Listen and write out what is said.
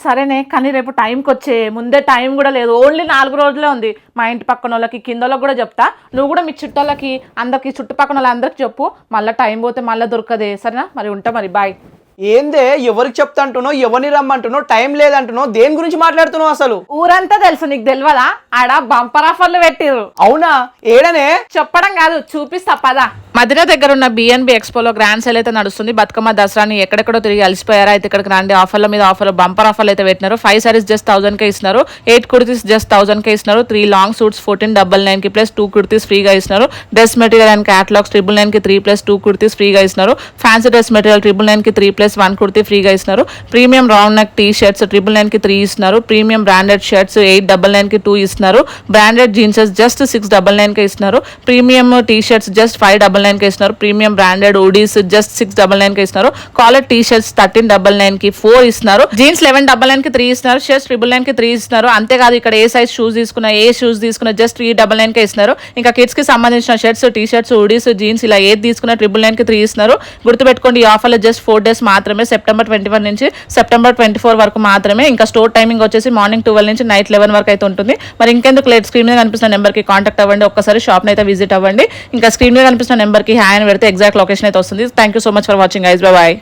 సరేనే, కానీ రేపు టైంకి వచ్చే, ముందే టైం కూడా లేదు, ఓన్లీ 4 రోజులే ఉంది. మా ఇంటి పక్కన వాళ్ళకి కింద వాళ్ళకి కూడా చెప్తా, నువ్వు కూడా మీ చుట్టాలకి అందరికి చుట్టుపక్కల వాళ్ళందరికి చెప్పు, మళ్ళీ టైం పోతే మళ్ళీ దొరకదే. సరేనా, మరి ఉంటా, మరి బాయ్. ఏందే ఎవరికి చెప్తా అంటున్నావు, ఎవరిని రమ్మంటున్నావు, టైం లేదంటున్నావు, దేని గురించి మాట్లాడుతున్నావు అసలు? ఊరంతా తెలుసు, నీకు తెలియదా? ఆడ బంపర్ ఆఫర్లు పెట్టిర్రు. అవునా? ఏడనే? చెప్పడం కాదు, చూపిస్తా పదా. మదిర దగ్గర ఉన్న బిఎన్బి ఎక్స్పోలో గ్రాండ్ సేల్ అయితే నడుస్తుంది. బతుకమ్మ దసరాని ఎక్కడెక్కడో తిరిగి అలసిపోయారా? అయితే ఇక్కడికి రండి. ఆఫర్ల మీద ఆఫర్లు, బంపర్ ఆఫర్లు అయితే పెట్టినారు. 5 సారీస్ జస్ట్ 1000కే ఇస్తున్నారు. 8 కుర్తీస్ జస్ట్ 1000కే ఇస్తున్నారు. 3 లాంగ్ సూట్స్ 1499కి ప్లస్ 2 కుర్తీస్ ఫ్రీగా ఇస్తున్నారు. డ్రెస్ మెటీరియల్ అండ్ క్యాటలాగ్స్ 999కి 3 ప్లస్ 2 కుర్తీస్ ఫ్రీగా ఇస్తున్నారు. ఫ్యాన్సీ డ్రెస్ మెటీరియల్ 999కి 3 ప్లస్ 1 కుర్తీ ఫ్రీగా ఇస్తున్నారు. Premium round neck T shirts 999కి 3 ఇస్తున్నారు. ప్రీమియం బ్రాండెడ్ షర్ట్స్ 899కి 2 ఇస్తున్నారు. బ్రాండెడ్ జీన్సెస్ జస్ట్ 699కి ఇస్తున్నారు. ప్రీమియం టీ షర్ట్స్ జస్ట్ 599కి ఇస్తున్నారు. ప్రీమియం బ్రాండెడ్ ఉడీస్ జస్ట్ 699కి ఇస్తున్నారు. కాలర్ టీ షర్ట్స్ 1399కి 4 ఇస్తున్నారు. జీన్స్ 1199కి 3 ఇస్తున్నారు. షర్ట్స్ 999కి 3 ఇస్తున్నారు. అంతేకాదు ఇక్కడ ఏ సైజ్ షూస్ తీసుకున్నా, ఏ షూస్ తీసుకున్నా జస్ట్ 399కే ఇస్తున్నారు. ఇంకా కిడ్స్ కి సంబంధించిన షర్ట్స్, టీ షర్ట్స్, ఉడీస్, జీన్స్ ఇలా ఏది తీసుకున్నా 999కి 3 ఇస్తున్నారు. గుర్తుపెట్టుకోండి, ఈ ఆఫర్లో జస్ట్ 4 డేస్ మాత్రమే, సెప్టెంబర్ 21 నుంచి సెప్టెంబర్ 24 వరకు మాత్రమే. ఇంకా స్టోర్ టైమింగ్ వచ్చేసి మార్నింగ్ 12 నుంచి నైట్ 11 వరకు అయితే ఉంటుంది. మరి ఇంకెందుకు లేట్, స్క్రీన్ మీద కనిపిస్తున్న నెంబర్కి కాంటాక్ట్ అవ్వండి. ఒక్కసారి షాప్ని అయితే విజిట్ అవ్వండి. ఇంకా స్క్రీన్ మీద కనిపిస్తున్న నెంబర్కి హాయ్ అని పెడితే ఎగ్జాక్ట్ లొకేషన్ అయితే వస్తుంది. Thank you so much for watching guys, bye bye.